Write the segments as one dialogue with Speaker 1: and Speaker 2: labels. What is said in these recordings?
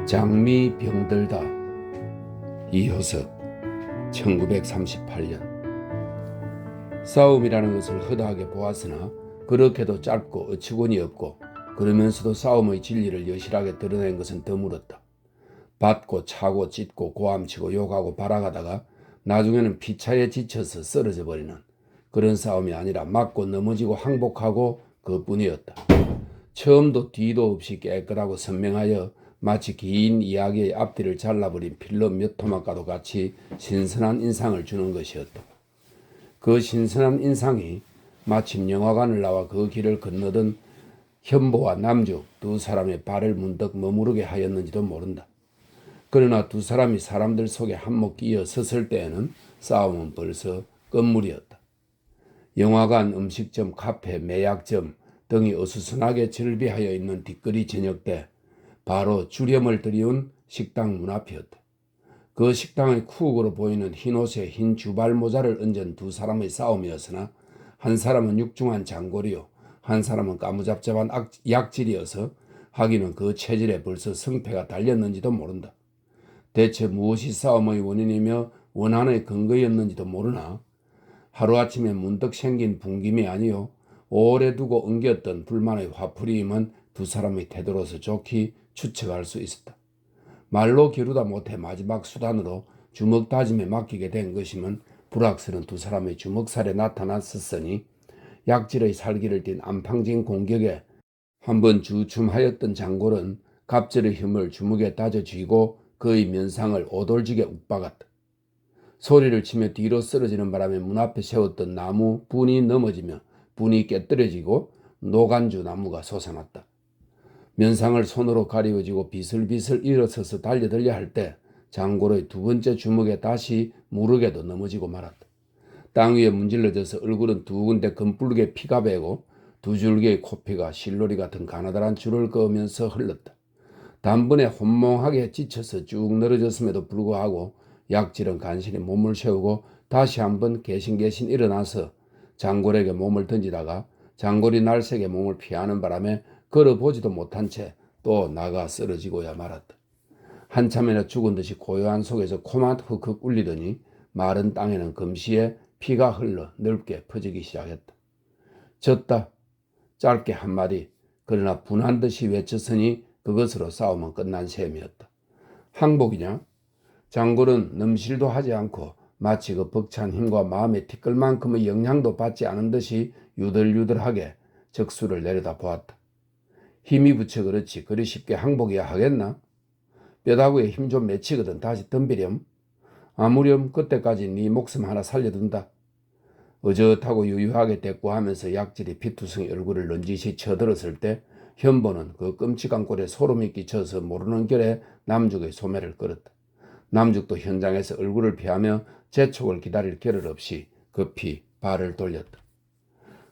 Speaker 1: 장미 병들다. 이효석 1938년. 싸움이라는 것을 허다하게 보았으나 그렇게도 짧고 어처구니 없고 그러면서도 싸움의 진리를 여실하게 드러낸 것은 드물었다. 받고 차고 찢고 고함치고 욕하고 발악하다가 나중에는 피차에 지쳐서 쓰러져 버리는 그런 싸움이 아니라 맞고 넘어지고 항복하고 그뿐이었다. 처음도 뒤도 없이 깨끗하고 선명하여 마치 긴 이야기의 앞뒤를 잘라버린 필름 몇 토막과도 같이 신선한 인상을 주는 것이었다. 그 신선한 인상이 마침 영화관을 나와 그 길을 건너던 현보와 남주 두 사람의 발을 문득 머무르게 하였는지도 모른다. 그러나 두 사람이 사람들 속에 한몫 끼어 섰을 때에는 싸움은 벌써 끝물이었다. 영화관, 음식점, 카페, 매약점 등이 어수선하게 절비하여 있는 뒷거리 저녁 때 바로 주렴을 들이운 식당 문 앞이었다. 그 식당의 쿡으로 보이는 흰옷에 흰 주발 모자를 얹은 두 사람의 싸움이었으나 한 사람은 육중한 장골이요 한 사람은 까무잡잡한 약질이어서 하기는 그 체질에 벌써 성패가 달렸는지도 모른다. 대체 무엇이 싸움의 원인이며 원한의 근거였는지도 모르나 하루아침에 문득 생긴 분김이 아니요 오래 두고 엉겼던 불만의 화풀이임은 두 사람의 태도로서 좋게 추측할 수 있었다. 말로 겨루다 못해 마지막 수단으로 주먹 다짐에 맡기게 된 것이면 불악스런 두 사람의 주먹살에 나타났었으니 약질의 살기를 띤 안팡진 공격에 한번 주춤하였던 장골은 갑절의 힘을 주먹에 다져 쥐고 그의 면상을 오돌지게 욱박았다. 소리를 치며 뒤로 쓰러지는 바람에 문 앞에 세웠던 나무 분이 넘어지며 분이 깨뜨려지고 노간주 나무가 솟아났다. 면상을 손으로 가리워지고 비슬비슬 일어서서 달려들려 할 때 장골의 두 번째 주먹에 다시 무르게도 넘어지고 말았다. 땅 위에 문질러져서 얼굴은 두 군데 검붉게 피가 배고 두 줄기의 코피가 실놀이 같은 가나다란 줄을 그으면서 흘렀다. 단번에 혼몽하게 지쳐서 쭉 늘어졌음에도 불구하고 약질은 간신히 몸을 세우고 다시 한번 개신개신 일어나서 장골에게 몸을 던지다가 장골이 날쌔게 몸을 피하는 바람에 걸어보지도 못한 채 또 나가 쓰러지고야 말았다. 한참이나 죽은 듯이 고요한 속에서 코만 흑흑 울리더니 마른 땅에는 금시에 피가 흘러 넓게 퍼지기 시작했다. 졌다. 짧게 한마디 그러나 분한 듯이 외쳤으니 그것으로 싸움은 끝난 셈이었다. 항복이냐? 장골은 넘실도 하지 않고 마치 그 벅찬 힘과 마음의 티끌만큼의 영향도 받지 않은 듯이 유들유들하게 적수를 내려다 보았다. 힘이 붙여 그렇지 그리 쉽게 항복이야 하겠나? 뼈다구에 힘 좀 맺히거든 다시 덤비렴. 아무렴 그때까지 네 목숨 하나 살려둔다. 어젓하고 유유하게 대꾸하면서 약질이 피투성이 얼굴을 넌지시 쳐들었을 때 현보는 그 끔찍한 꼴에 소름이 끼쳐서 모르는 결에 남죽의 소매를 끌었다. 남죽도 현장에서 얼굴을 피하며 재촉을 기다릴 겨를 없이 급히 발을 돌렸다.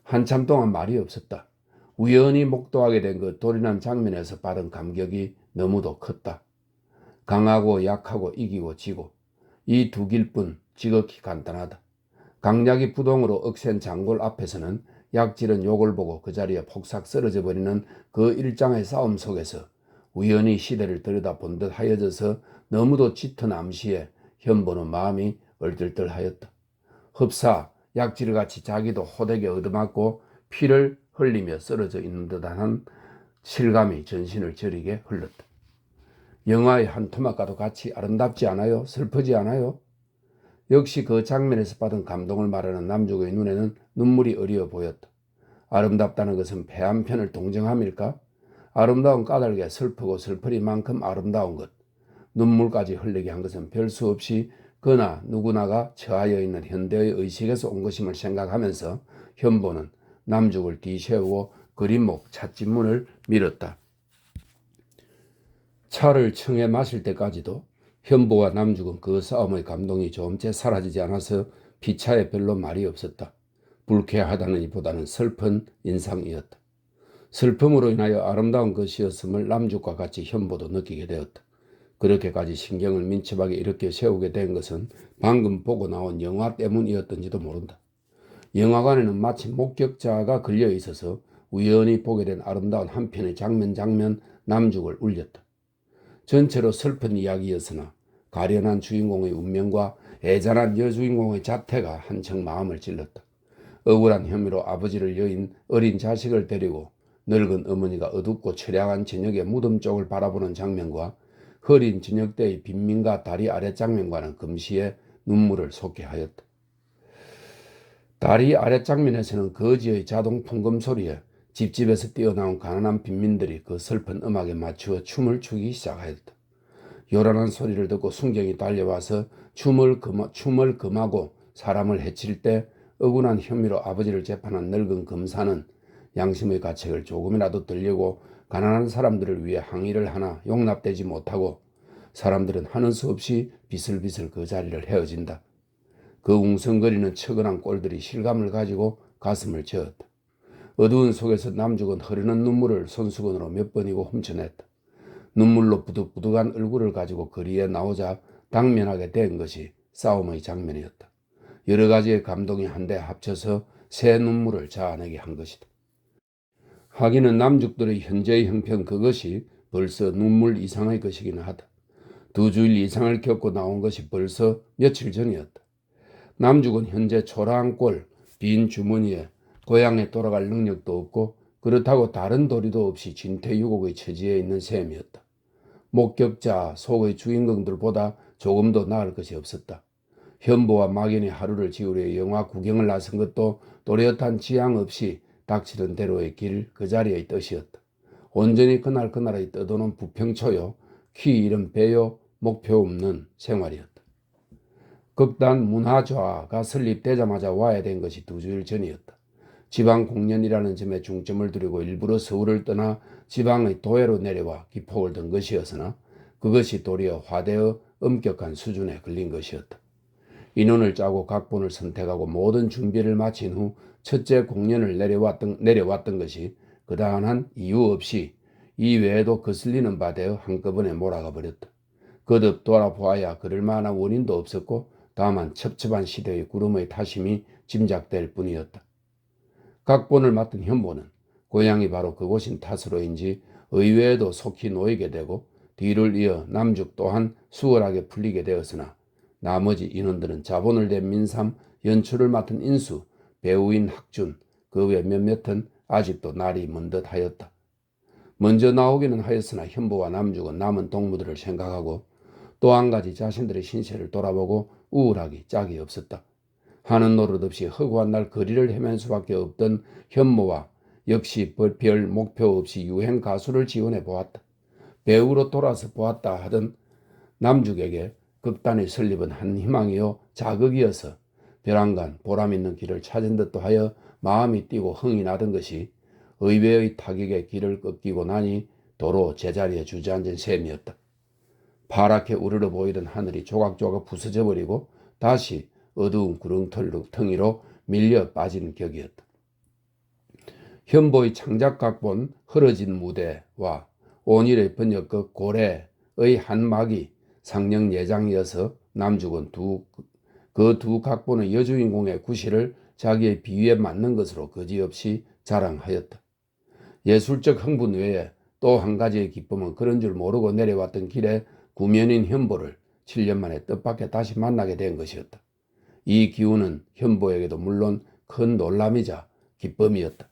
Speaker 1: 한참 동안 말이 없었다. 우연히 목도하게 된 그 돌이난 장면에서 받은 감격이 너무도 컸다. 강하고 약하고 이기고 지고 이 두 길뿐 지극히 간단하다. 강약이 부동으로 억센 장골 앞에서는 약질은 욕을 보고 그 자리에 폭삭 쓰러져 버리는 그 일장의 싸움 속에서 우연히 시대를 들여다본 듯 하여져서 너무도 짙은 암시에 현보는 마음이 얼들떨하였다. 흡사 약질같이 자기도 호되게 얻어맞고 피를 흘리며 쓰러져 있는 듯한 실감이 전신을 저리게 흘렀다. 영화의 한 토막과도 같이 아름답지 않아요? 슬프지 않아요? 역시 그 장면에서 받은 감동을 말하는 남죽의 눈에는 눈물이 어리어 보였다. 아름답다는 것은 배 한 편을 동정함일까? 아름다운 까닭에 슬프고 슬프리만큼 아름다운 것. 눈물까지 흘리게 한 것은 별 수 없이 그나 누구나가 처하여 있는 현대의 의식에서 온 것임을 생각하면서 현보는 남죽을 뒤세우고 그림목 찻집문을 밀었다. 차를 청해 마실 때까지도 현보와 남죽은 그 싸움의 감동이 조금째 사라지지 않아서 피차에 별로 말이 없었다. 불쾌하다느니보다는 슬픈 인상이었다. 슬픔으로 인하여 아름다운 것이었음을 남죽과 같이 현보도 느끼게 되었다. 그렇게까지 신경을 민첩하게 이렇게 세우게 된 것은 방금 보고 나온 영화 때문이었던지도 모른다. 영화관에는 마치 목격자가 걸려 있어서 우연히 보게 된 아름다운 한 편의 장면 남죽을 울렸다. 전체로 슬픈 이야기였으나 가련한 주인공의 운명과 애잔한 여주인공의 자태가 한층 마음을 찔렀다. 억울한 혐의로 아버지를 여인 어린 자식을 데리고 늙은 어머니가 어둡고 처량한 저녁의 무덤 쪽을 바라보는 장면과 흐린 저녁대의 빈민가 다리 아래 장면과는 금시에 눈물을 솟게 하였다. 다리 아래 장면에서는 거지의 자동 풍금 소리에 집집에서 뛰어나온 가난한 빈민들이 그 슬픈 음악에 맞추어 춤을 추기 시작하였다. 요란한 소리를 듣고 순경이 달려와서 춤을 금하고 사람을 해칠 때 억울한 혐의로 아버지를 재판한 늙은 검사는 양심의 가책을 조금이라도 들려고 가난한 사람들을 위해 항의를 하나 용납되지 못하고 사람들은 하는 수 없이 비슬비슬 그 자리를 헤어진다. 그 웅성거리는 처근한 꼴들이 실감을 가지고 가슴을 저었다. 어두운 속에서 남죽은 흐르는 눈물을 손수건으로 몇 번이고 훔쳐냈다. 눈물로 부득부득한 얼굴을 가지고 거리에 나오자 당면하게 된 것이 싸움의 장면이었다. 여러 가지의 감동이 한데 합쳐서 새 눈물을 자아내게 한 것이다. 하기는 남죽들의 현재의 형편 그것이 벌써 눈물 이상의 것이긴 하다. 2주일 이상을 겪고 나온 것이 벌써 며칠 전이었다. 남죽은 현재 초라한 꼴, 빈 주머니에 고향에 돌아갈 능력도 없고 그렇다고 다른 도리도 없이 진퇴유곡의 처지에 있는 셈이었다. 목격자 속의 주인공들보다 조금도 나을 것이 없었다. 현보와 막연히 하루를 지우려 영화 구경을 나선 것도 또렷한 지향 없이 닥치던 대로의 길 그 자리의 뜻이었다. 온전히 그날의 떠도는 부평초요, 키 잃은 배요, 목표 없는 생활이었다. 극단 문화좌가 설립되자마자 와야 된 것이 2주일 전이었다. 지방 공연이라는 점에 중점을 두르고 일부러 서울을 떠나 지방의 도회로 내려와 기폭을 든 것이었으나 그것이 도리어 화대의 엄격한 수준에 걸린 것이었다. 인원을 짜고 각본을 선택하고 모든 준비를 마친 후 첫째 공연을 내려왔던 것이 그다한 이유 없이 이외에도 거슬리는 바되어 한꺼번에 몰아가 버렸다. 거듭 돌아보아야 그럴 만한 원인도 없었고 다만 첩첩한 시대의 구름의 타심이 짐작될 뿐이었다. 각본을 맡은 현보는 고향이 바로 그곳인 탓으로인지 의외에도 속히 놓이게 되고 뒤를 이어 남죽 또한 수월하게 풀리게 되었으나 나머지 인원들은 자본을 댄 민삼, 연출을 맡은 인수, 배우인 학준, 그 외 몇몇은 아직도 날이 먼 듯 하였다. 먼저 나오기는 하였으나 현보와 남죽은 남은 동무들을 생각하고 또 한 가지 자신들의 신세를 돌아보고 우울하기 짝이 없었다. 하는 노릇 없이 허구한 날 거리를 헤맨 수밖에 없던 현모와 역시 별 목표 없이 유행 가수를 지원해 보았다. 배우로 돌아서 보았다 하던 남죽에게 극단의 설립은 한 희망이요 자극이어서 벼랑간 보람 있는 길을 찾은 듯도 하여 마음이 뛰고 흥이 나던 것이 의외의 타격에 길을 꺾이고 나니 도로 제자리에 주저앉은 셈이었다. 파랗게 우러러 보이던 하늘이 조각조각 부서져 버리고 다시 어두운 구렁텅이로 밀려 빠지는 격이었다. 현보의 창작 각본 흐려진 무대와 온일의 번역극 고래의 한 막이 상영 예장이어서 남죽은 그 두 각본의 여주인공의 구실을 자기의 비위에 맞는 것으로 거지없이 자랑하였다. 예술적 흥분 외에 또 한 가지의 기쁨은 그런 줄 모르고 내려왔던 길에 구면인 현보를 7년 만에 뜻밖의 다시 만나게 된 것이었다. 이 기운은 현보에게도 물론 큰 놀람이자 기쁨이었다.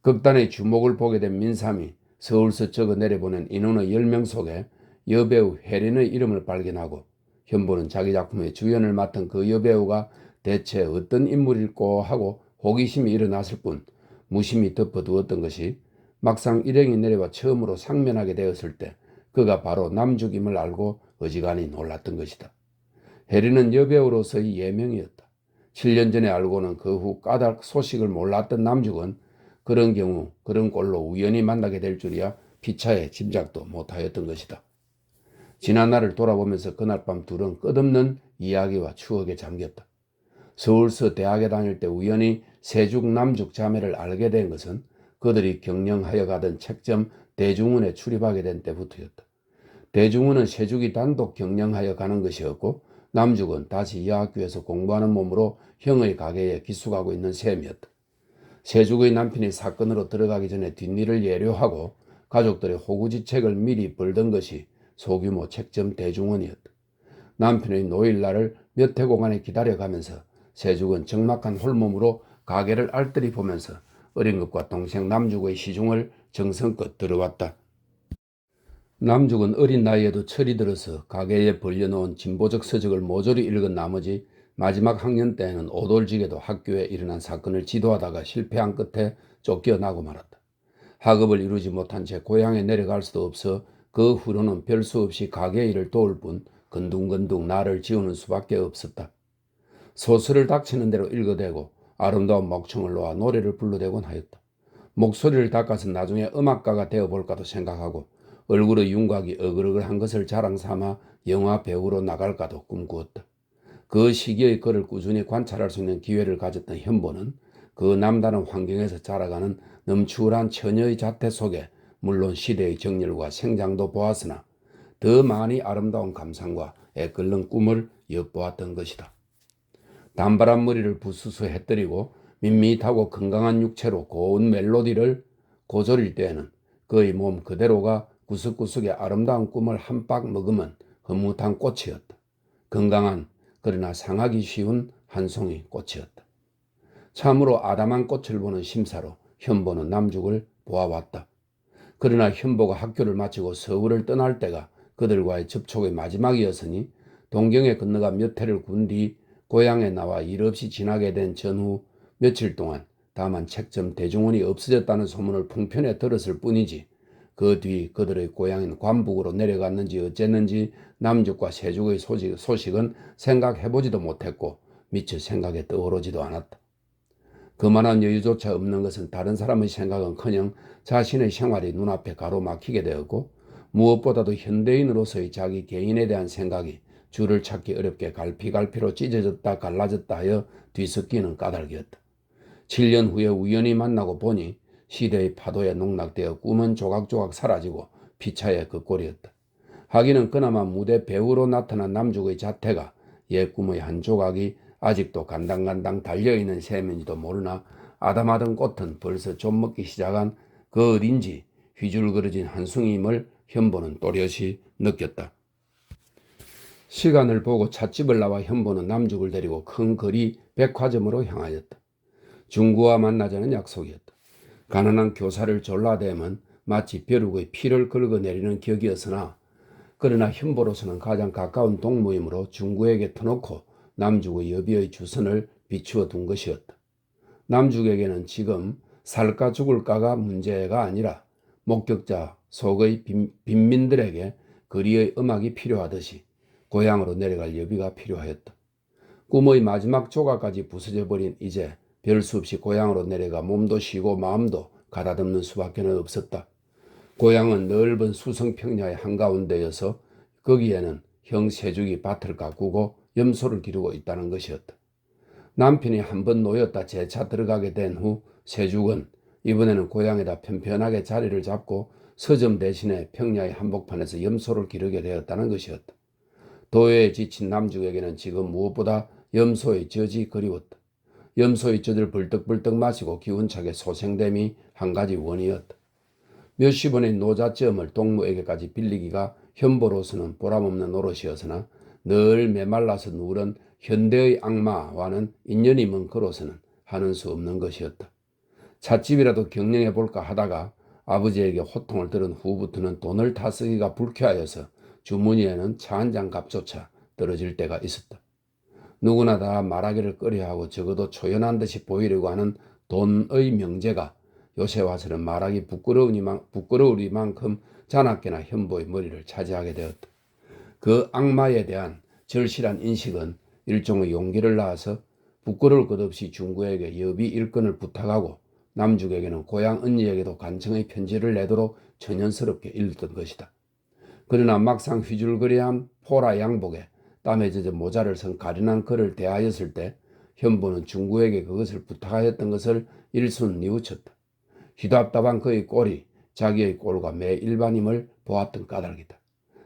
Speaker 1: 극단의 주목을 보게 된 민삼이 서울서 적어 내려보낸 인원의 10명 속에 여배우 혜린의 이름을 발견하고 현보는 자기 작품의 주연을 맡은 그 여배우가 대체 어떤 인물일꼬 하고 호기심이 일어났을 뿐 무심히 덮어두었던 것이 막상 일행이 내려와 처음으로 상면하게 되었을 때 그가 바로 남죽임을 알고 어지간히 놀랐던 것이다. 혜린은 여배우로서의 예명이었다. 7년 전에 알고는 그 후 까닭 소식을 몰랐던 남죽은 그런 경우 그런 꼴로 우연히 만나게 될 줄이야 피차에 짐작도 못하였던 것이다. 지난 날을 돌아보면서 그날 밤 둘은 끝없는 이야기와 추억에 잠겼다. 서울서 대학에 다닐 때 우연히 세죽 남죽 자매를 알게 된 것은 그들이 경영하여 가던 책점 대중원에 출입하게 된 때부터였다. 대중원은 세죽이 단독 경영하여 가는 것이었고 남죽은 다시 이 학교에서 공부하는 몸으로 형의 가게에 기숙하고 있는 셈이었다. 세죽의 남편이 사건으로 들어가기 전에 뒷일을 예료하고 가족들의 호구지책을 미리 벌던 것이 소규모 책점 대중원이었다. 남편의 노일날을 몇 해고간에 기다려가면서 세죽은 적막한 홀몸으로 가게를 알뜰히 보면서 어린 것과 동생 남죽의 시중을 정성껏 들어왔다. 남죽은 어린 나이에도 철이 들어서 가게에 벌려놓은 진보적 서적을 모조리 읽은 나머지 마지막 학년 때에는 오돌지게도 학교에 일어난 사건을 지도하다가 실패한 끝에 쫓겨나고 말았다. 학업을 이루지 못한 채 고향에 내려갈 수도 없어 그 후로는 별 수 없이 가게 일을 도울 뿐 건둥건둥 나를 지우는 수밖에 없었다. 소설을 닥치는 대로 읽어대고 아름다운 목청을 놓아 노래를 불러대곤 하였다. 목소리를 닦아서 나중에 음악가가 되어볼까도 생각하고 얼굴의 윤곽이 어글어글한 것을 자랑삼아 영화 배우로 나갈까도 꿈꾸었다. 그 시기의 그를 꾸준히 관찰할 수 있는 기회를 가졌던 현보는 그 남다른 환경에서 자라가는 넘치울한 처녀의 자태 속에 물론 시대의 정열과 생장도 보았으나 더 많이 아름다운 감상과 애끓는 꿈을 엿보았던 것이다. 단발한 머리를 부스스 해뜨리고 밋밋하고 건강한 육체로 고운 멜로디를 고조릴 때에는 그의 몸 그대로가 구석구석의 아름다운 꿈을 한 박 먹으면 흐뭇한 꽃이었다. 건강한 그러나 상하기 쉬운 한 송이 꽃이었다. 참으로 아담한 꽃을 보는 심사로 현보는 남죽을 보아왔다. 그러나 현보가 학교를 마치고 서울을 떠날 때가 그들과의 접촉의 마지막이었으니 동경에 건너가 몇 해를 군 뒤 고향에 나와 일 없이 지나게 된 전후 며칠 동안 다만 책점 대중원이 없어졌다는 소문을 풍편에 들었을 뿐이지 그 뒤 그들의 고향인 관북으로 내려갔는지 어쨌는지 남죽과 세죽의 소식은 생각해보지도 못했고 미처 생각에 떠오르지도 않았다. 그만한 여유조차 없는 것은 다른 사람의 생각은커녕 자신의 생활이 눈앞에 가로막히게 되었고 무엇보다도 현대인으로서의 자기 개인에 대한 생각이 줄을 찾기 어렵게 갈피갈피로 찢어졌다 갈라졌다 하여 뒤섞이는 까닭이었다. 7년 후에 우연히 만나고 보니 시대의 파도에 농락되어 꿈은 조각조각 사라지고 피차의 그 꼴이었다. 하기는 그나마 무대 배우로 나타난 남죽의 자태가 옛 꿈의 한 조각이 아직도 간당간당 달려있는 셈인지도 모르나 아담하던 꽃은 벌써 좀 먹기 시작한 그 어딘지 휘줄거려진 한숭이임을 현보는 또렷이 느꼈다. 시간을 보고 찻집을 나와 현보는 남죽을 데리고 큰 거리 백화점으로 향하였다. 중구와 만나자는 약속이었다. 가난한 교사를 졸라대면 마치 벼룩의 피를 긁어내리는 격이었으나 그러나 현보로서는 가장 가까운 동무이므로 중구에게 터놓고 남죽의 여비의 주선을 비추어 둔 것이었다. 남죽에게는 지금 살까 죽을까가 문제가 아니라 목격자 속의 빈민들에게 거리의 음악이 필요하듯이 고향으로 내려갈 여비가 필요하였다. 꿈의 마지막 조각까지 부서져 버린 이제 별 수 없이 고향으로 내려가 몸도 쉬고 마음도 가다듬는 수밖에 없었다. 고향은 넓은 수성평야의 한가운데여서 거기에는 형 세죽이 밭을 가꾸고 염소를 기르고 있다는 것이었다. 남편이 한번 놓였다 재차 들어가게 된 후 세죽은 이번에는 고향에다 편편하게 자리를 잡고 서점 대신에 평야의 한복판에서 염소를 기르게 되었다는 것이었다. 도회에 지친 남죽에게는 지금 무엇보다 염소의 젖이 그리웠다. 염소의 젖을 벌떡벌떡 마시고 기운차게 소생됨이 한 가지 원이었다. 몇십 원의 노자점을 동무에게까지 빌리기가 현보로서는 보람없는 노릇이었으나 늘 메말라서 누런 현대의 악마와는 인연이 먼 그로서는 하는 수 없는 것이었다. 찻집이라도 경영해볼까 하다가 아버지에게 호통을 들은 후부터는 돈을 다 쓰기가 불쾌하여서 주머니에는 차 한 잔 값조차 떨어질 때가 있었다. 누구나 다 말하기를 꺼려하고 적어도 초연한 듯이 보이려고 하는 돈의 명제가 요새 와서는 말하기 부끄러우리만큼 자나깨나 현보의 머리를 차지하게 되었다. 그 악마에 대한 절실한 인식은 일종의 용기를 낳아서 부끄러울 것 없이 중구에게 여비 일건을 부탁하고 남죽에게는 고향 언니에게도 간청의 편지를 내도록 천연스럽게 읽던 것이다. 그러나 막상 휘줄거리한 포라 양복에 땀에 젖은 모자를 쓴 가련한 그를 대하였을 때 현보는 중구에게 그것을 부탁하였던 것을 일순 뉘우쳤다. 휘답답한 그의 꼴이 자기의 꼴과 매일반임을 보았던 까닭이다.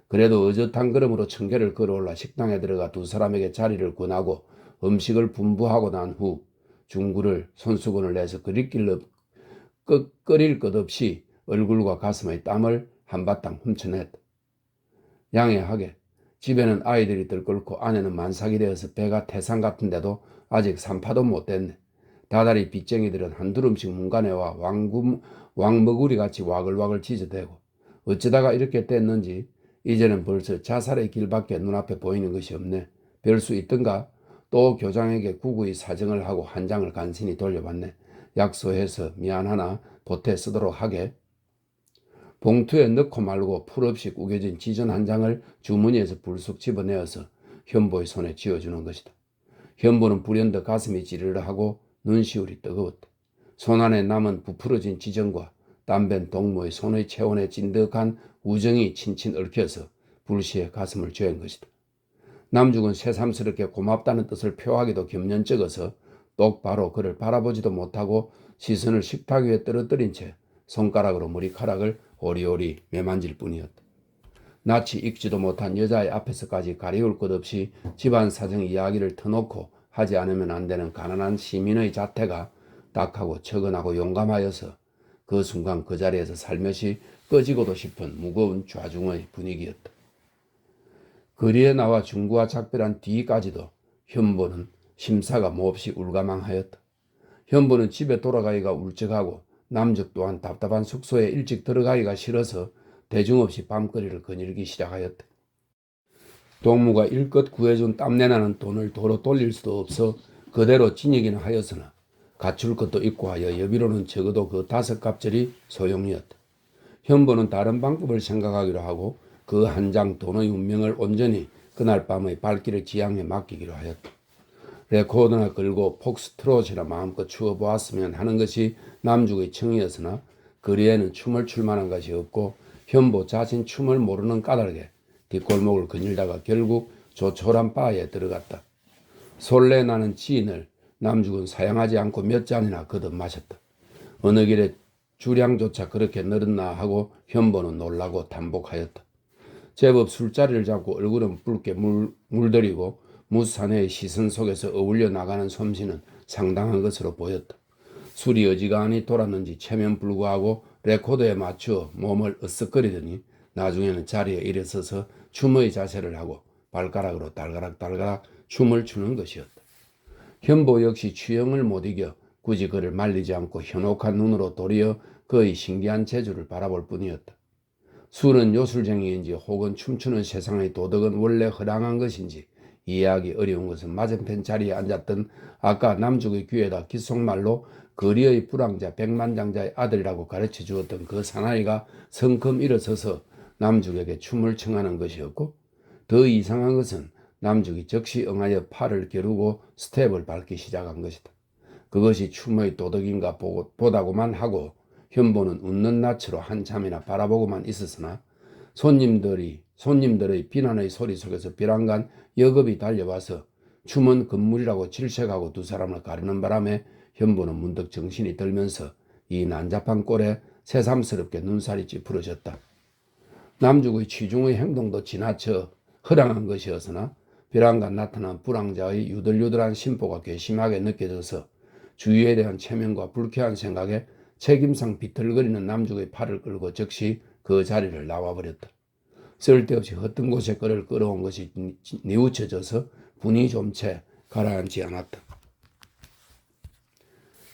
Speaker 1: 그래도 어젓한 걸음으로 청계를 걸어올라 식당에 들어가 두 사람에게 자리를 권하고 음식을 분부하고 난 후 중구를 손수건을 내서 끓일 것 없이 얼굴과 가슴의 땀을 한바탕 훔쳐냈다. 양해하게. 집에는 아이들이 들끓고 아내는 만삭이 되어서 배가 태산 같은데도 아직 산파도 못 됐네. 다달이 빚쟁이들은 한두름씩 문간에와 왕머구리같이 와글와글 짖어대고 어쩌다가 이렇게 됐는지 이제는 벌써 자살의 길밖에 눈앞에 보이는 것이 없네. 별 수 있던가? 또 교장에게 구구이 사정을 하고 한 장을 간신히 돌려봤네. 약소해서 미안하나 보태 쓰도록 하게. 봉투에 넣고 말고 풀없이 구겨진 지전 한 장을 주머니에서 불쑥 집어내어서 현보의 손에 쥐어주는 것이다. 현보는 불현듯 가슴이 찌르르하고 눈시울이 뜨거웠다. 손안에 남은 부풀어진 지전과 땀밴 동무의 손의 체온에 찐득한 우정이 친친 얽혀서 불시에 가슴을 죄은 것이다. 남죽은 새삼스럽게 고맙다는 뜻을 표하기도 겸연쩍어서 똑바로 그를 바라보지도 못하고 시선을 식탁 위에 떨어뜨린 채 손가락으로 머리카락을 오리오리 매만질 뿐이었다. 낯이 익지도 못한 여자의 앞에서까지 가리울 것 없이 집안 사정 이야기를 터놓고 하지 않으면 안 되는 가난한 시민의 자태가 딱하고 처근하고 용감하여서 그 순간 그 자리에서 살며시 꺼지고도 싶은 무거운 좌중의 분위기였다. 거리에 나와 중구와 작별한 뒤까지도 현보는 심사가 몹시 울가망하였다. 현보는 집에 돌아가기가 울적하고 남적 또한 답답한 숙소에 일찍 들어가기가 싫어서 대중 없이 밤거리를 거닐기 시작하였다. 동무가 일껏 구해준 땀내나는 돈을 도로 돌릴 수도 없어 그대로 지니기는 하였으나 갖출 것도 있고 하여 여비로는 적어도 그 5갑절이 소용이었다. 현보는 다른 방법을 생각하기로 하고 그 한 장 돈의 운명을 온전히 그날 밤의 발길을 지향에 맡기기로 하였다. 레코더나 걸고 폭스트롯이나 마음껏 추어보았으면 하는 것이 남죽의 청이었으나 거리에는 춤을 출 만한 것이 없고 현보 자신 춤을 모르는 까닭에 뒷골목을 거닐다가 결국 조촐한 바에 들어갔다. 솔레 나는 지인을 남죽은 사양하지 않고 몇 잔이나 거듭 마셨다. 어느 길에 주량조차 그렇게 늘었나 하고 현보는 놀라고 단복하였다. 제법 술자리를 잡고 얼굴은 붉게 물들이고 무사내의 시선 속에서 어울려 나가는 솜씨는 상당한 것으로 보였다. 술이 어지간히 돌았는지 체면 불구하고 레코더에 맞추어 몸을 으쓱거리더니 나중에는 자리에 일어서서 춤의 자세를 하고 발가락으로 달가락달가락 춤을 추는 것이었다. 현보 역시 취형을 못 이겨 굳이 그를 말리지 않고 현혹한 눈으로 도리어 그의 신기한 재주를 바라볼 뿐이었다. 술은 요술쟁이인지 혹은 춤추는 세상의 도덕은 원래 허랑한 것인지 이해하기 어려운 것은 맞은편 자리에 앉았던 아까 남죽의 귀에다 귓속말로 거리의 불황자 백만장자의 아들이라고 가르쳐 주었던 그 사나이가 성큼 일어서서 남죽에게 춤을 청하는 것이었고, 더 이상한 것은 남죽이 즉시 응하여 팔을 겨루고 스텝을 밟기 시작한 것이다. 그것이 춤의 도덕인가 보다고만 하고 현보는 웃는 낯으로 한참이나 바라보고만 있었으나 손님들의 비난의 소리 속에서 벼랑간 여급이 달려와서 춤은 건물이라고 질색하고 두 사람을 가르는 바람에 현보는 문득 정신이 들면서 이 난잡한 꼴에 새삼스럽게 눈살이 찌푸러졌다. 남죽의 취중의 행동도 지나쳐 허랑한 것이었으나 벼랑간 나타난 불황자의 유들유들한 심보가 괘씸하게 느껴져서 주위에 대한 체면과 불쾌한 생각에 책임상 비틀거리는 남죽의 팔을 끌고 즉시 그 자리를 나와버렸다. 쓸데없이 헛된 곳에 그를 끌어온 것이 뉘우쳐져서 분이 좀 채 가라앉지 않았다.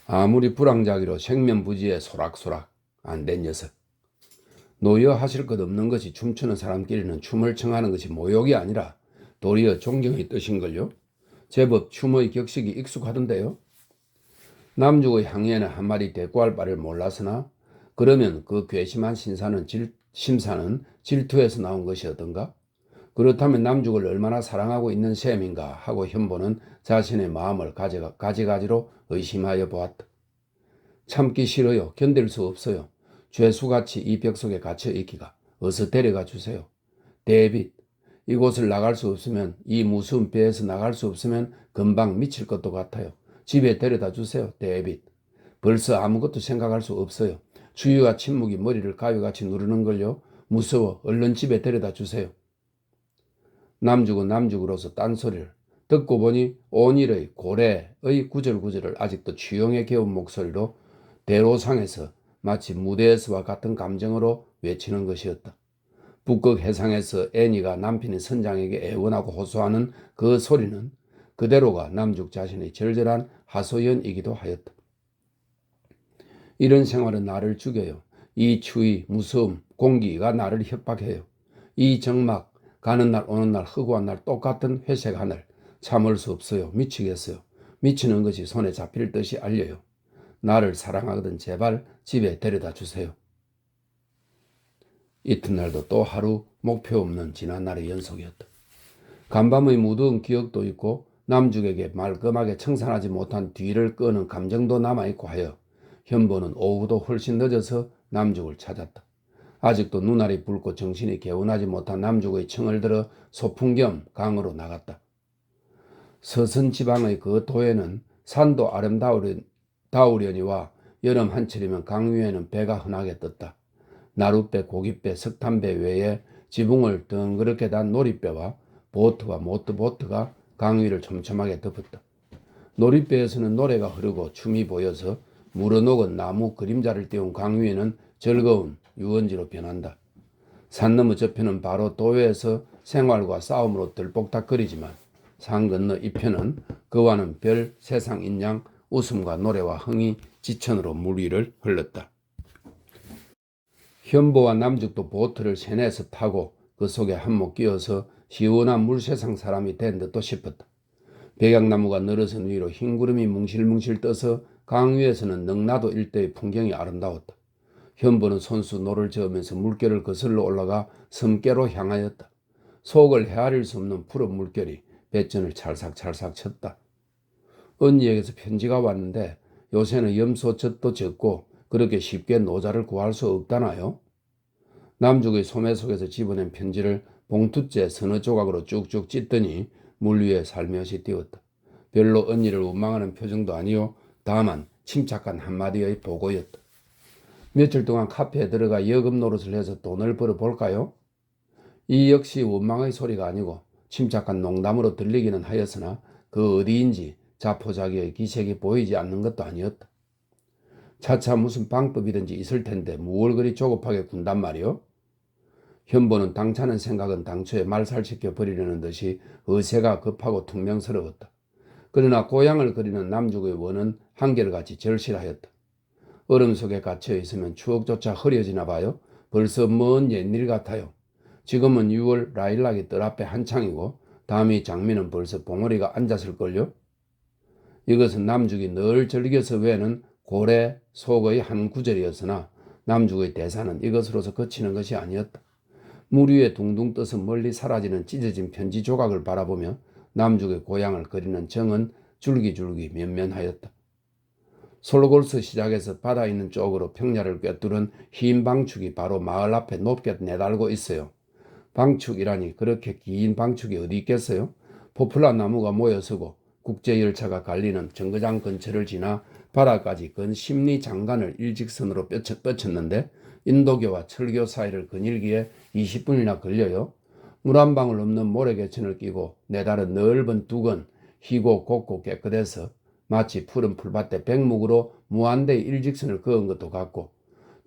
Speaker 1: 아무리 불황자기로 생면부지에 소락소락 안 된 녀석. 노여하실 것 없는 것이 춤추는 사람끼리는 춤을 청하는 것이 모욕이 아니라 도리어 존경의 뜻인걸요. 제법 춤의 격식이 익숙하던데요. 남죽의 항의에는 한마디 대꾸할 바를 몰랐으나 그러면 그 괘씸한 심사는 질투에서 나온 것이었던가? 그렇다면 남죽을 얼마나 사랑하고 있는 셈인가 하고 현보는 자신의 마음을 가지가지로 의심하여 보았다. 참기 싫어요. 견딜 수 없어요. 죄수같이 이 벽 속에 갇혀 있기가. 어서 데려가 주세요. 데빗, 이곳을 나갈 수 없으면, 이 무서운 배에서 나갈 수 없으면 금방 미칠 것도 같아요. 집에 데려다 주세요. 데빗. 벌써 아무것도 생각할 수 없어요. 주유와 침묵이 머리를 가위같이 누르는걸요. 무서워. 얼른 집에 데려다 주세요. 남죽은 남죽으로서 딴소리를 듣고 보니 온일의 고래의 구절구절을 아직도 취용에 개운 목소리로 대로상에서 마치 무대에서와 같은 감정으로 외치는 것이었다. 북극 해상에서 애니가 남편의 선장에게 애원하고 호소하는 그 소리는 그대로가 남죽 자신의 절절한 하소연이기도 하였다. 이런 생활은 나를 죽여요. 이 추위, 무서움, 공기가 나를 협박해요. 이 적막, 가는 날 오는 날 허구한 날 똑같은 회색 하늘, 참을 수 없어요. 미치겠어요. 미치는 것이 손에 잡힐 듯이 알려요. 나를 사랑하거든 제발 집에 데려다 주세요. 이튿날도 또 하루 목표 없는 지난날의 연속이었다. 간밤의 무더운 기억도 있고 남죽에게 말끔하게 청산하지 못한 뒤를 끄는 감정도 남아있고 하여 현보는 오후도 훨씬 늦어서 남죽을 찾았다. 아직도 눈알이 붉고 정신이 개운하지 못한 남죽의 청을 들어 소풍 겸 강으로 나갔다. 서선 지방의 그 도에는 산도 아름다우려니와 여름 한철이면 강 위에는 배가 흔하게 떴다. 나룻배, 고깃배, 석탄배 외에 지붕을 덩그렇게 단 놀이배와 보트와 모터보트가 강 위를 촘촘하게 덮었다. 놀이배에서는 노래가 흐르고 춤이 보여서 물어녹은 나무 그림자를 띄운 강 위에는 즐거운 유원지로 변한다. 산 너머 저편은 바로 도에서 생활과 싸움으로 들볶닥거리지만 산 건너 이편은 그와는 별 세상인 양 웃음과 노래와 흥이 지천으로 물 위를 흘렀다. 현보와 남죽도 보트를 세내서 타고 그 속에 한몫 끼어서 시원한 물세상 사람이 된 듯도 싶었다. 백약나무가 늘어선 위로 흰 구름이 뭉실뭉실 떠서 강 위에서는 능라도 일대의 풍경이 아름다웠다. 현보는 손수 노를 저으면서 물결을 거슬러 올라가 섬께로 향하였다. 속을 헤아릴 수 없는 푸른 물결이 배전을 찰싹찰싹 쳤다. 언니에게서 편지가 왔는데 요새는 염소젖도 적고 그렇게 쉽게 노자를 구할 수 없다나요? 남죽의 소매 속에서 집어낸 편지를 봉투째 서너 조각으로 쭉쭉 찢더니 물 위에 살며시 띄웠다. 별로 언니를 원망하는 표정도 아니요. 다만 침착한 한마디의 보고였다. 며칠 동안 카페에 들어가 여금 노릇을 해서 돈을 벌어볼까요? 이 역시 원망의 소리가 아니고 침착한 농담으로 들리기는 하였으나 그 어디인지 자포자기의 기색이 보이지 않는 것도 아니었다. 차차 무슨 방법이든지 있을 텐데 무얼 그리 조급하게 군단 말이오? 현보는 당차는 생각은 당초에 말살시켜 버리려는 듯이 의세가 급하고 퉁명스러웠다. 그러나 고향을 그리는 남죽의 원은 한결같이 절실하였다. 얼음 속에 갇혀 있으면 추억조차 흐려지나 봐요. 벌써 먼 옛일 같아요. 지금은 6월 라일락이 뜰 앞에 한창이고 다음이 장미는 벌써 봉오리가 앉았을걸요. 이것은 남죽이 늘 즐겨서 외는 고래 속의 한 구절이었으나 남죽의 대사는 이것으로서 그치는 것이 아니었다. 물 위에 둥둥 떠서 멀리 사라지는 찢어진 편지 조각을 바라보며 남죽의 고향을 그리는 정은 줄기줄기 면면하였다. 솔골스 시작에서 바다 있는 쪽으로 평야를 꿰뚫은 흰 방축이 바로 마을 앞에 높게 내달고 있어요. 방축이라니 그렇게 긴 방축이 어디 있겠어요? 포플라 나무가 모여서고 국제열차가 갈리는 정거장 근처를 지나 바다까지 근 10리 장간을 일직선으로 뻗쳤는데 인도교와 철교 사이를 거닐기에 20분이나 걸려요. 물 한 방울 없는 모래개천을 끼고 내다른 넓은 둑은 희고 곱고 깨끗해서 마치 푸른 풀밭에 백묵으로 무한대의 일직선을 그은 것도 같고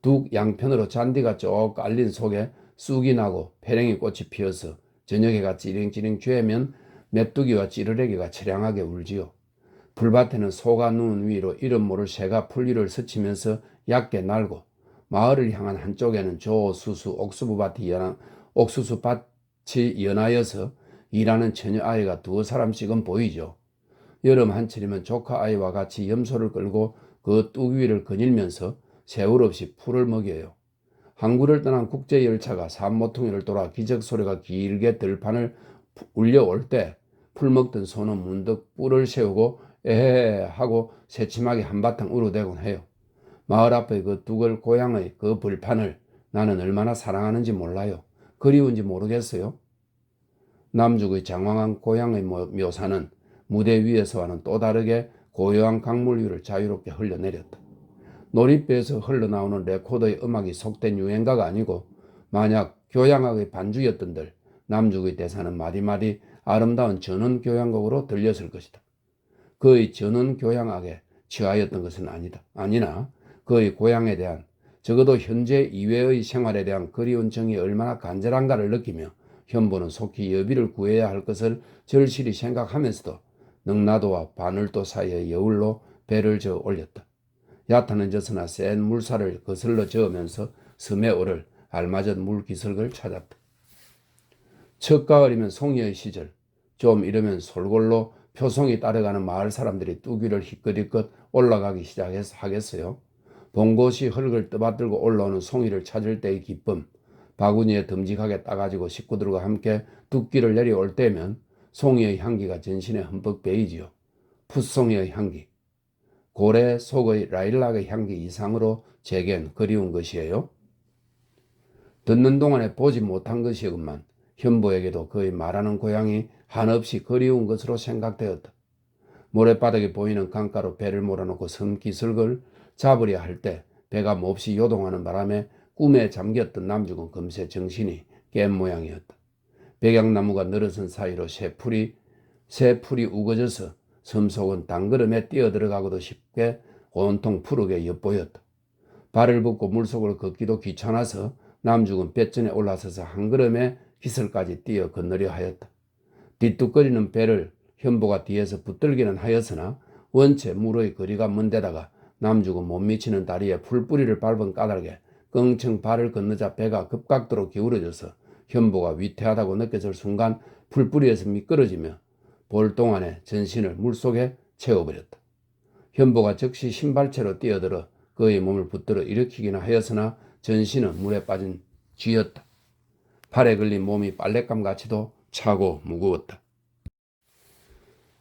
Speaker 1: 둑 양편으로 잔디가 쭉 깔린 속에 쑥이 나고 페랭이 꽃이 피어서 저녁해가 찌링찌링 쬐면 메뚜기와 찌르레기가 처량하게 울지요. 풀밭에는 소가 누운 위로 이름 모를 새가 풀위를 스치면서 얕게 날고 마을을 향한 한쪽에는 조수수 옥수수밭이 연하여서 일하는 처녀 아이가 두어 사람씩은 보이죠. 여름 한철이면 조카 아이와 같이 염소를 끌고 그 뚝 위를 거닐면서 세월 없이 풀을 먹여요. 항구를 떠난 국제열차가 산모퉁이를 돌아 기적소리가 길게 들판을 울려올 때 풀 먹던 소는 문득 뿔을 세우고 에헤 하고 새침하게 한바탕 울어대곤 해요. 마을 앞의 그 뚝을 고향의 그 불판을 나는 얼마나 사랑하는지 몰라요. 그리운지 모르겠어요. 남죽의 장황한 고향의 묘사는 무대 위에서와는 또 다르게 고요한 강물 위를 자유롭게 흘러내렸다. 놀이배에서 흘러나오는 레코더의 음악이 속된 유행가가 아니고 만약 교향악의 반주였던들 남죽의 대사는 마디마디 아름다운 전원 교향곡으로 들렸을 것이다. 그의 전원 교향악에 취하였던 것은 아니다. 아니나 그의 고향에 대한 적어도 현재 이외의 생활에 대한 그리운 정이 얼마나 간절한가를 느끼며 현보는 속히 여비를 구해야 할 것을 절실히 생각하면서도 능라도와 바늘도 사이의 여울로 배를 저어 올렸다. 얕아는 젖으나 센 물살을 거슬러 저으면서 섬에 오를 알맞은 물기슭을 찾았다. 첫 가을이면 송이의 시절, 좀 이르면 솔골로 표송이 따라가는 마을 사람들이 뚜기를 희끗희끗 올라가기 시작하겠어요. 봉고시 흙을 떠받들고 올라오는 송이를 찾을 때의 기쁨, 바구니에 듬직하게 따가지고 식구들과 함께 뚝기를 내려올 때면 송이의 향기가 전신에 흠뻑 배이지요. 풋송이의 향기, 고래 속의 라일락의 향기 이상으로 제겐 그리운 것이에요. 듣는 동안에 보지 못한 것이었건만 현보에게도 그의 말하는 고향이 한없이 그리운 것으로 생각되었다. 모래바닥에 보이는 강가로 배를 몰아놓고 섬 기슭을 잡으려 할 때 배가 몹시 요동하는 바람에 꿈에 잠겼던 남죽은 금세 정신이 깬 모양이었다. 백양나무가 늘어선 사이로 새 풀이 우거져서 섬 속은 단걸음에 뛰어들어가고도 쉽게 온통 푸르게 엿보였다. 발을 붓고 물속을 걷기도 귀찮아서 남죽은 뱃전에 올라서서 한 걸음에 기슭까지 뛰어 건너려 하였다. 뒤뚝거리는 배를 현보가 뒤에서 붙들기는 하였으나 원체 물의 거리가 먼 데다가 남죽은 못 미치는 다리에 풀뿌리를 밟은 까닭에 껑청 발을 건너자 배가 급각도로 기울어져서 현보가 위태하다고 느껴질 순간 풀뿌리에서 미끄러지며 볼 동안에 전신을 물속에 채워버렸다. 현보가 즉시 신발채로 뛰어들어 그의 몸을 붙들어 일으키기는 하였으나 전신은 물에 빠진 쥐였다. 팔에 걸린 몸이 빨랫감같이도 차고 무거웠다.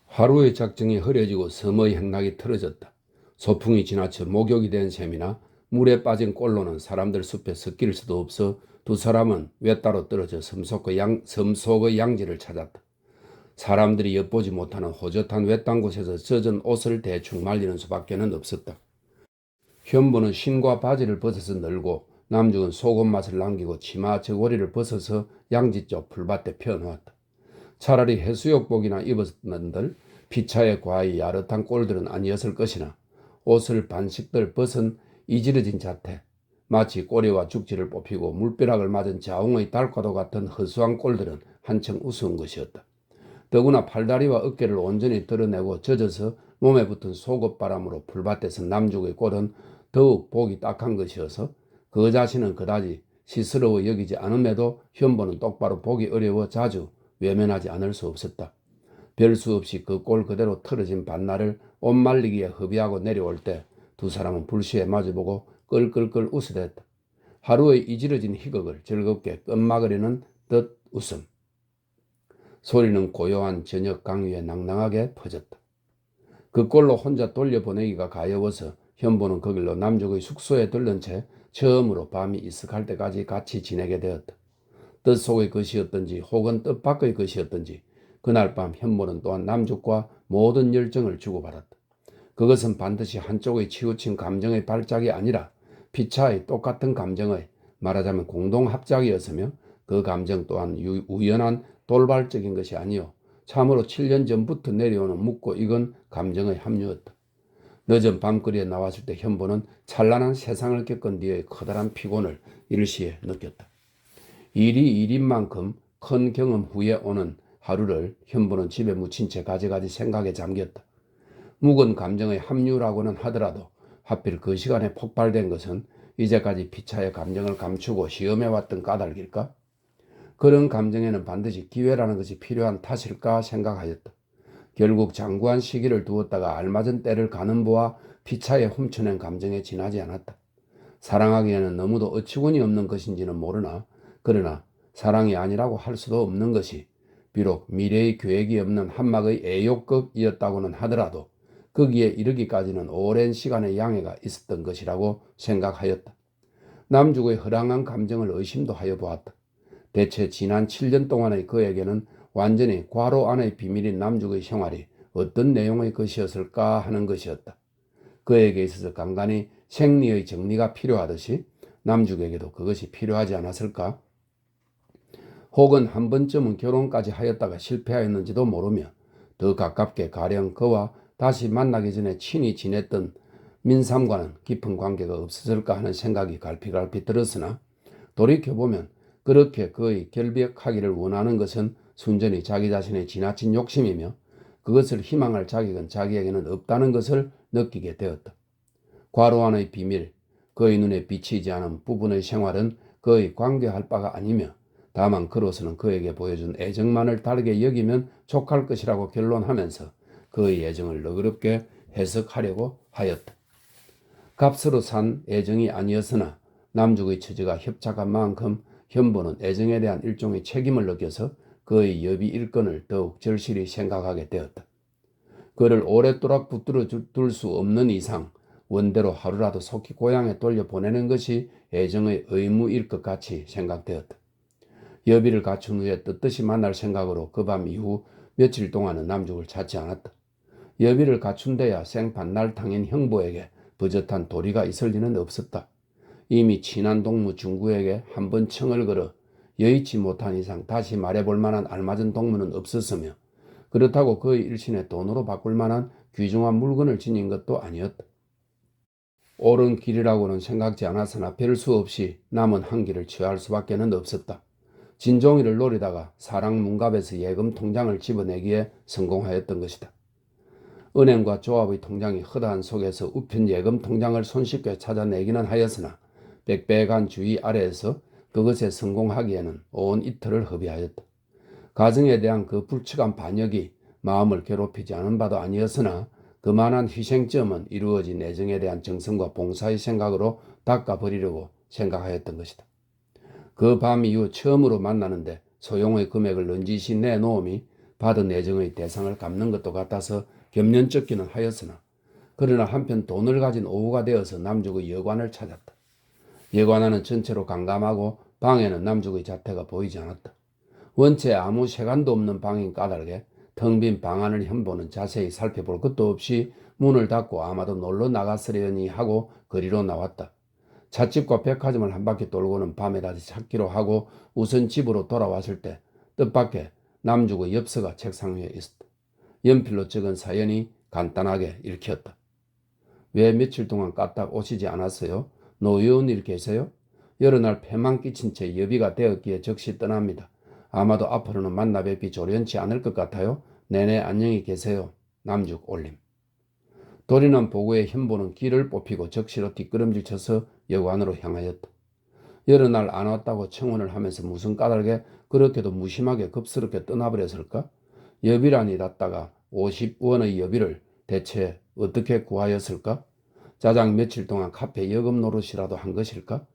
Speaker 1: 하루의 작정이 흐려지고 섬의 행락이 틀어졌다. 소풍이 지나쳐 목욕이 된 셈이나 물에 빠진 꼴로는 사람들 숲에 섞일 수도 없어 두 사람은 외따로 떨어져 섬 속의 양지를 찾았다. 사람들이 엿보지 못하는 호젓한 외딴 곳에서 젖은 옷을 대충 말리는 수밖에는 없었다. 현보는 신과 바지를 벗어서 널고 남죽은 속옷 맛을 남기고 치마 저고리를 벗어서 양지 쪽 풀밭에 펴놓았다. 차라리 해수욕복이나 입었던들 피차에 과히 야릇한 꼴들은 아니었을 것이나 옷을 반씩들 벗은 이지러진 자태, 마치 꼬리와 죽지를 뽑히고 물벼락을 맞은 자웅의 달과도 같은 허수한 꼴들은 한층 우스운 것이었다. 더구나 팔다리와 어깨를 온전히 드러내고 젖어서 몸에 붙은 속옷바람으로 풀밭에서 남죽의 꼴은 더욱 보기 딱한 것이어서 그 자신은 그다지 시스러워 여기지 않음에도 현보는 똑바로 보기 어려워 자주 외면하지 않을 수 없었다. 별 수 없이 그 꼴 그대로 틀어진 반나를 옷 말리기에 허비하고 내려올 때 두 사람은 불시에 마주보고 끌끌끌 웃으댔다. 하루의 이지러진 희극을 즐겁게 끝막으려는 듯 웃음. 소리는 고요한 저녁 강위에 낭낭하게 퍼졌다. 그 꼴로 혼자 돌려보내기가 가여워서 현보는 거길로 남쪽의 숙소에 들른 채 처음으로 밤이 이슥할 때까지 같이 지내게 되었다. 뜻 속의 것이었던지 혹은 뜻 밖의 것이었던지 그날 밤 현보는 또한 남쪽과 모든 열정을 주고받았다. 그것은 반드시 한쪽의 치우친 감정의 발작이 아니라 피차의 똑같은 감정의 말하자면 공동합작이었으며 그 감정 또한 우연한 돌발적인 것이 아니요 참으로 7년 전부터 내려오는 묻고 익은 감정의 합류였다. 늦은 밤거리에 나왔을 때 현보는 찬란한 세상을 겪은 뒤의 커다란 피곤을 일시에 느꼈다. 일이 일인 만큼 큰 경험 후에 오는 하루를 현보는 집에 묻힌 채 가지가지 생각에 잠겼다. 묵은 감정의 합류라고는 하더라도 하필 그 시간에 폭발된 것은 이제까지 피차의 감정을 감추고 시험해왔던 까닭일까? 그런 감정에는 반드시 기회라는 것이 필요한 탓일까 생각하였다. 결국 장구한 시기를 두었다가 알맞은 때를 가는 보아 피차에 훔쳐낸 감정에 지나지 않았다. 사랑하기에는 너무도 어처구니 없는 것인지는 모르나 그러나 사랑이 아니라고 할 수도 없는 것이 비록 미래의 계획이 없는 한막의 애욕극이었다고는 하더라도 거기에 이르기까지는 오랜 시간의 양해가 있었던 것이라고 생각하였다. 남죽의 허랑한 감정을 의심도 하여 보았다. 대체 지난 7년 동안의 그에게는 완전히 괄호 안의 비밀인 남죽의 생활이 어떤 내용의 것이었을까 하는 것이었다. 그에게 있어서 간간히 생리의 정리가 필요하듯이 남죽에게도 그것이 필요하지 않았을까? 혹은 한 번쯤은 결혼까지 하였다가 실패하였는지도 모르며 더 가깝게 가령 그와 다시 만나기 전에 친히 지냈던 민삼과는 깊은 관계가 없어질까 하는 생각이 갈피갈피 들었으나 돌이켜보면 그렇게 그의 결백하기를 원하는 것은 순전히 자기 자신의 지나친 욕심이며 그것을 희망할 자격은 자기에게는 없다는 것을 느끼게 되었다. 과로 안의 비밀, 그의 눈에 비치지 않은 부분의 생활은 그의 관계할 바가 아니며 다만 그로서는 그에게 보여준 애정만을 다르게 여기면 족할 것이라고 결론하면서 그의 애정을 너그럽게 해석하려고 하였다. 값으로 산 애정이 아니었으나 남죽의 처지가 협착한 만큼 현보는 애정에 대한 일종의 책임을 느껴서 그의 여비 일건을 더욱 절실히 생각하게 되었다. 그를 오랫도록 붙들어 둘 수 없는 이상 원대로 하루라도 속히 고향에 돌려보내는 것이 애정의 의무일 것 같이 생각되었다. 여비를 갖춘 후에 떳떳이 만날 생각으로 그 밤 이후 며칠 동안은 남죽을 찾지 않았다. 여비를 갖춘 데야 생판 날탕인 형보에게 버젓한 도리가 있을 리는 없었다. 이미 친한 동무 중구에게 한 번 청을 걸어 여의치 못한 이상 다시 말해볼 만한 알맞은 동무는 없었으며 그렇다고 그의 일신에 돈으로 바꿀 만한 귀중한 물건을 지닌 것도 아니었다. 옳은 길이라고는 생각지 않았으나 별 수 없이 남은 한 길을 취할 수밖에는 없었다. 진종이를 노리다가 사랑 문갑에서 예금 통장을 집어내기에 성공하였던 것이다. 은행과 조합의 통장이 허다한 속에서 우편 예금 통장을 손쉽게 찾아내기는 하였으나 빽빽한 주의 아래에서 그것에 성공하기에는 온 이틀을 허비하였다. 가정에 대한 그 불측한 반역이 마음을 괴롭히지 않은 바도 아니었으나 그만한 희생점은 이루어진 애정에 대한 정성과 봉사의 생각으로 닦아버리려고 생각하였던 것이다. 그 밤 이후 처음으로 만나는데 소용의 금액을 넌지시 내놓음이 받은 애정의 대상을 갚는 것도 같아서 겸연쩍기는 하였으나 그러나 한편 돈을 가진 오후가 되어서 남죽의 여관을 찾았다. 여관안은 전체로 깜깜하고 방에는 남죽의 자태가 보이지 않았다. 원체 아무 세간도 없는 방인 까닭에 텅 빈 방 안을 현보는 자세히 살펴볼 것도 없이 문을 닫고 아마도 놀러 나갔으려니 하고 거리로 나왔다. 찻집과 백화점을 한 바퀴 돌고는 밤에 다시 찾기로 하고 우선 집으로 돌아왔을 때 뜻밖의 남죽의 엽서가 책상 위에 있었다. 연필로 적은 사연이 간단하게 읽혔다. 왜 며칠 동안 까딱 오시지 않았어요? 노여운 일 계세요? 여러 날 패만 끼친 채 여비가 되었기에 즉시 떠납니다. 아마도 앞으로는 만나 뵙기 조련치 않을 것 같아요. 내내 안녕히 계세요. 남죽 올림. 도리난 보고에 현보는 길을 뽑히고 적시로 뒷걸음질 쳐서 여관으로 향하였다. 여러 날 안 왔다고 청혼을 하면서 무슨 까닭에 그렇게도 무심하게 급스럽게 떠나버렸을까? 여비란이 닫다가 50원의 여비를 대체 어떻게 구하였을까? 자작 며칠 동안 카페 여금 노릇이라도 한 것일까?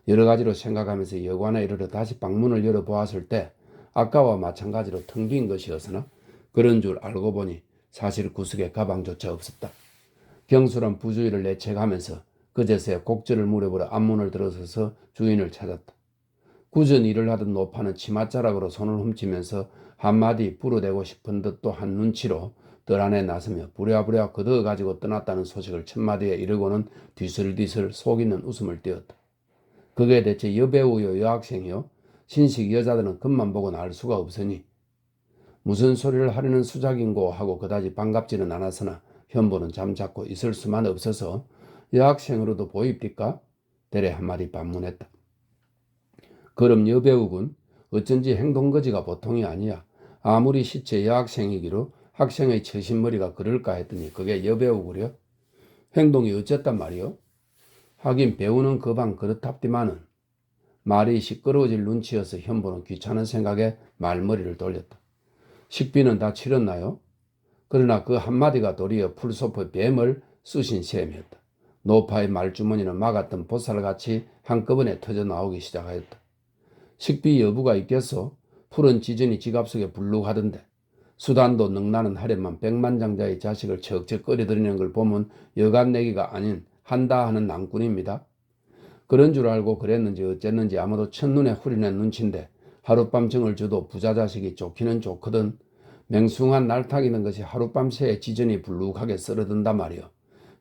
Speaker 1: 여러 가지로 생각하면서 여관에 이르러 다시 방문을 열어보았을 때 아까와 마찬가지로 텅 빈 것이었으나 그런 줄 알고 보니 사실 구석에 가방조차 없었다. 경솔한 부주의를 내책하면서 그제서야 곡절을 무려보려 앞문을 들어서서 주인을 찾았다. 꾸준히 일을 하던 노파는 치맛자락으로 손을 훔치면서 한마디 불어대고 싶은 듯도 한 눈치로 뜰 안에 나서며 부랴부랴 거두어 가지고 떠났다는 소식을 첫마디에 이르고는 뒤슬뒤슬 속 있는 웃음을 띄었다. 그게 대체 여배우요 여학생이요? 신식 여자들은 겉만 보고는 알 수가 없으니 무슨 소리를 하려는 수작인고 하고 그다지 반갑지는 않았으나 현보는 잠자코 있을 수만 없어서 여학생으로도 보입니까? 대래 한마디 반문했다. 그럼 여배우군 어쩐지 행동거지가 보통이 아니야. 아무리 시체 여학생이기로 학생의 처신머리가 그럴까 했더니 그게 여배우구려. 행동이 어쨌단 말이요? 하긴 배우는 그방 그렇답디만은. 말이 시끄러워질 눈치여서 현보는 귀찮은 생각에 말머리를 돌렸다. 식비는 다 치렀나요? 그러나 그 한마디가 도리어 풀소포 뱀을 쑤신 셈이었다. 노파의 말주머니는 막았던 보살같이 한꺼번에 터져 나오기 시작하였다. 식비 여부가 있겠소? 푸른 지전이 지갑 속에 불룩하던데 수단도 능나는 하려만 백만장자의 자식을 척척 끓여들이는 걸 보면 여간 내기가 아닌 한다 하는 낭꾼입니다. 그런 줄 알고 그랬는지 어쨌는지 아마도 첫눈에 후리낸 눈치인데 하룻밤 정을 줘도 부자 자식이 좋기는 좋거든. 맹숭한 날타기는 것이 하룻밤 새에 지전이 불룩하게 썰어든단 말이오.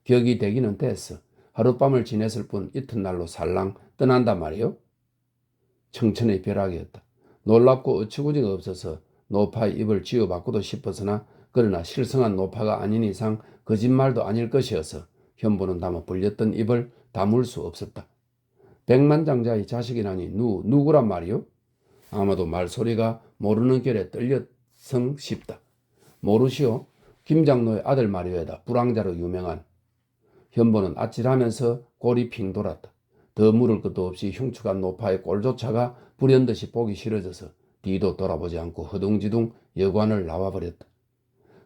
Speaker 1: 격이 되기는 됐어. 하룻밤을 지냈을 뿐 이튿날로 살랑 떠난단 말이오. 청천의 벼락이었다. 놀랍고 어처구니가 없어서 노파의 입을 쥐어받고도 싶었으나 그러나 실성한 노파가 아닌 이상 거짓말도 아닐 것이어서 현보는 담아 벌렸던 입을 다물 수 없었다. 백만장자의 자식이라니 누구란 말이오? 아마도 말소리가 모르는 결에 떨렸성 싶다. 모르시오? 김장로의 아들 말이오에다 불황자로 유명한. 현보는 아찔하면서 골이 핑 돌았다. 더 물을 것도 없이 흉측한 노파의 꼴조차가 불현듯이 보기 싫어져서 뒤도 돌아보지 않고 허둥지둥 여관을 나와버렸다.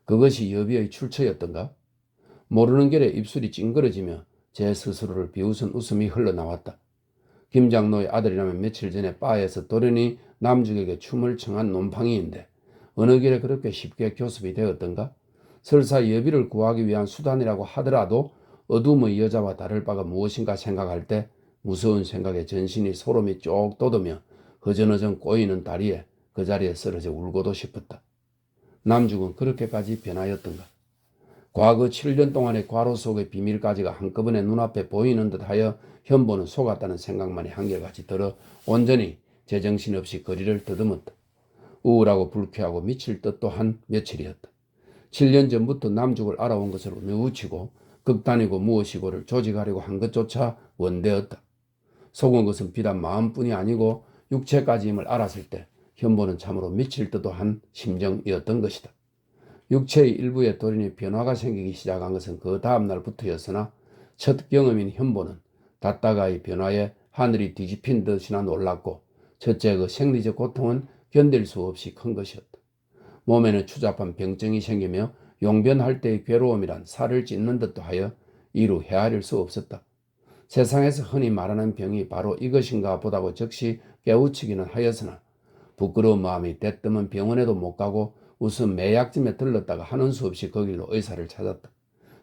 Speaker 1: 그것이 여비의 출처였던가? 모르는 결에 입술이 찡그러지며 제 스스로를 비웃은 웃음이 흘러나왔다. 김장로의 아들이라면 며칠 전에 바에서 도련이 남죽에게 춤을 청한 놈팡이인데 어느 길에 그렇게 쉽게 교습이 되었던가? 설사 여비를 구하기 위한 수단이라고 하더라도 어둠의 여자와 다를 바가 무엇인가 생각할 때 무서운 생각에 전신이 소름이 쭉 돋으며 허전허전 꼬이는 다리에 그 자리에 쓰러져 울고도 싶었다. 남죽은 그렇게까지 변하였던가? 과거 7년 동안의 과로 속의 비밀까지가 한꺼번에 눈앞에 보이는 듯하여 현보는 속았다는 생각만이 한결같이 들어 온전히 제정신없이 거리를 더듬었다. 우울하고 불쾌하고 미칠 듯도 한 며칠이었다. 7년 전부터 남죽을 알아온 것으로 뉘우치고 극단이고 무엇이고를 조직하려고 한 것조차 원대었다. 속은 것은 비단 마음뿐이 아니고 육체까지임을 알았을 때 현보는 참으로 미칠 듯도 한 심정이었던 것이다. 육체의 일부에 돌연히 변화가 생기기 시작한 것은 그 다음 날부터였으나 첫 경험인 현보는 닷다가의 변화에 하늘이 뒤집힌 듯이나 놀랐고 첫째 그 생리적 고통은 견딜 수 없이 큰 것이었다. 몸에는 추잡한 병증이 생기며 용변할 때의 괴로움이란 살을 찢는 듯도 하여 이루 헤아릴 수 없었다. 세상에서 흔히 말하는 병이 바로 이것인가 보다고 즉시 깨우치기는 하였으나 부끄러운 마음이 대뜸은 병원에도 못 가고 우선 매약점에 들렀다가 하는 수 없이 거길로 의사를 찾았다.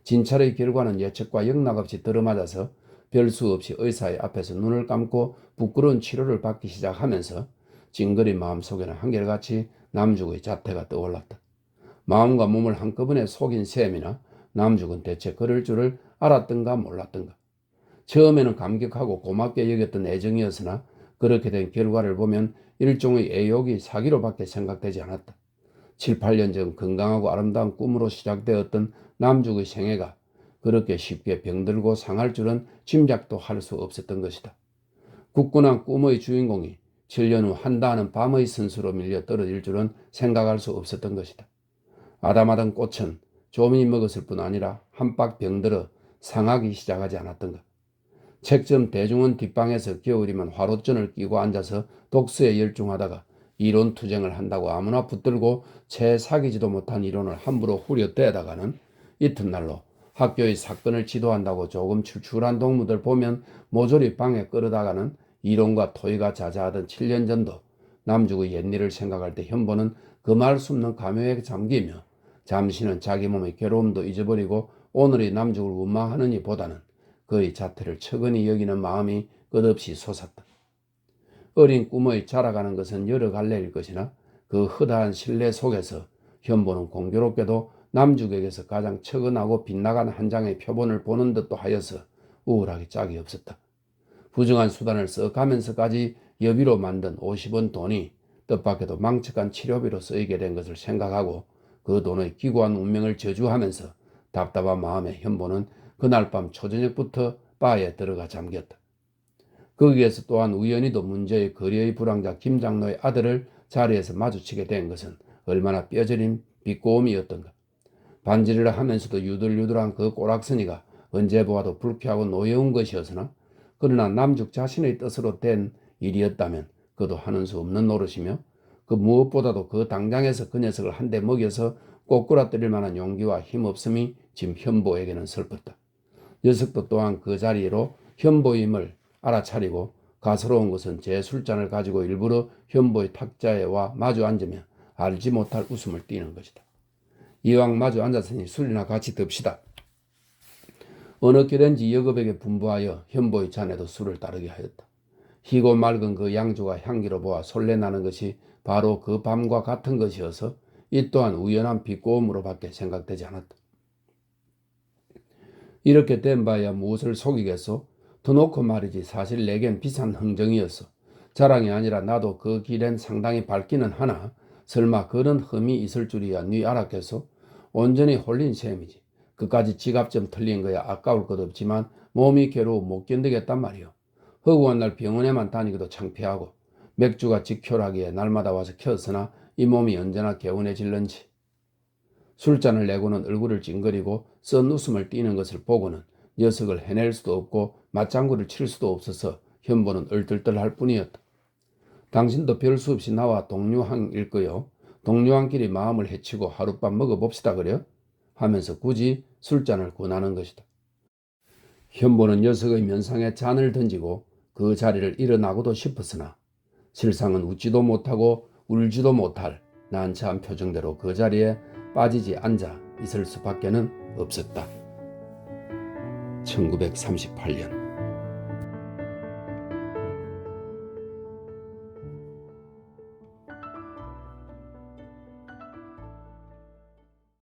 Speaker 1: 진찰의 결과는 예측과 영락없이 들어맞아서 별 수 없이 의사의 앞에서 눈을 감고 부끄러운 치료를 받기 시작하면서 찡그린 마음속에는 한결같이 남죽의 자태가 떠올랐다. 마음과 몸을 한꺼번에 속인 셈이나 남죽은 대체 그럴 줄을 알았던가 몰랐던가. 처음에는 감격하고 고맙게 여겼던 애정이었으나 그렇게 된 결과를 보면 일종의 애욕이 사기로밖에 생각되지 않았다. 7, 8년 전 건강하고 아름다운 꿈으로 시작되었던 남죽의 생애가 그렇게 쉽게 병들고 상할 줄은 짐작도 할 수 없었던 것이다. 굳건한 꿈의 주인공이 7년 후 한다하는 밤의 선수로 밀려 떨어질 줄은 생각할 수 없었던 것이다. 아담하던 꽃은 조미 먹었을 뿐 아니라 한박 병들어 상하기 시작하지 않았던가. 책점 대중원 뒷방에서 겨울이면 화롯전을 끼고 앉아서 독서에 열중하다가 이론 투쟁을 한다고 아무나 붙들고 채 사귀지도 못한 이론을 함부로 후려대다가는 이튿날로 학교의 사건을 지도한다고 조금 출출한 동무들 보면 모조리 방에 끌어다가는 이론과 토의가 자자하던 7년 전도 남죽의 옛일을 생각할 때 현보는 금할 수 없는 감회에 잠기며 잠시는 자기 몸의 괴로움도 잊어버리고 오늘의 남죽을 원망하느니 보다는 그의 자태를 처근히 여기는 마음이 끝없이 솟았다. 어린 꿈의 자라가는 것은 여러 갈래일 것이나 그 허다한 신뢰 속에서 현보는 공교롭게도 남죽에게서 가장 처근하고 빗나간 한 장의 표본을 보는 듯도 하여서 우울하기 짝이 없었다. 부정한 수단을 써가면서까지 여비로 만든 50원 돈이 뜻밖에도 망측한 치료비로 쓰이게 된 것을 생각하고 그 돈의 기구한 운명을 저주하면서 답답한 마음에 현보는 그날 밤 초저녁부터 바에 들어가 잠겼다. 거기에서 또한 우연히도 문제의 거리의 불황자 김장로의 아들을 자리에서 마주치게 된 것은 얼마나 뼈저린 비꼬음이었던가. 반지를 하면서도 유들유들한 그 꼬락서니가 언제 보아도 불쾌하고 노여운 것이었으나 그러나 남죽 자신의 뜻으로 된 일이었다면 그도 하는 수 없는 노릇이며 그 무엇보다도 그 당장에서 그 녀석을 한 대 먹여서 꼬꾸라뜨릴 만한 용기와 힘없음이 지금 현보에게는 슬펐다. 녀석도 또한 그 자리로 현보임을 알아차리고 가소로운 것은 제 술잔을 가지고 일부러 현보의 탁자에 와 마주 앉으며 알지 못할 웃음을 띠는 것이다. 이왕 마주 앉았으니 술이나 같이 듭시다. 어느 길엔지 여급에게 분부하여 현보의 잔에도 술을 따르게 하였다. 희고 맑은 그 양주가 향기로 보아 설레나는 것이 바로 그 밤과 같은 것이어서 이 또한 우연한 비꼬음으로밖에 생각되지 않았다. 이렇게 된 바야 무엇을 속이겠소? 더놓고 말이지 사실 내겐 비싼 흥정이었어. 자랑이 아니라 나도 그 길엔 상당히 밝기는 하나 설마 그런 흠이 있을 줄이야 네 알았겠소? 온전히 홀린 셈이지. 그까지 지갑 좀 털린 거야 아까울 것 없지만 몸이 괴로워 못 견디겠단 말이오. 허구한 날 병원에만 다니기도 창피하고 맥주가 직혈하기에 날마다 와서 켰으나 이 몸이 언제나 개운해질런지. 술잔을 내고는 얼굴을 찡그리고 썬 웃음을 띠는 것을 보고는 녀석을 해낼 수도 없고 맞장구를 칠 수도 없어서 현보는 얼떨떨할 뿐이었다. 당신도 별 수 없이 나와 동료항일 거요. 동료항끼리 마음을 해치고 하룻밤 먹어봅시다 그려? 하면서 굳이 술잔을 권하는 것이다. 현보는 녀석의 면상에 잔을 던지고 그 자리를 일어나고도 싶었으나 실상은 웃지도 못하고 울지도 못할 난처한 표정대로 그 자리에 빠지지 앉아 있을 수밖에는 없었다. 1938년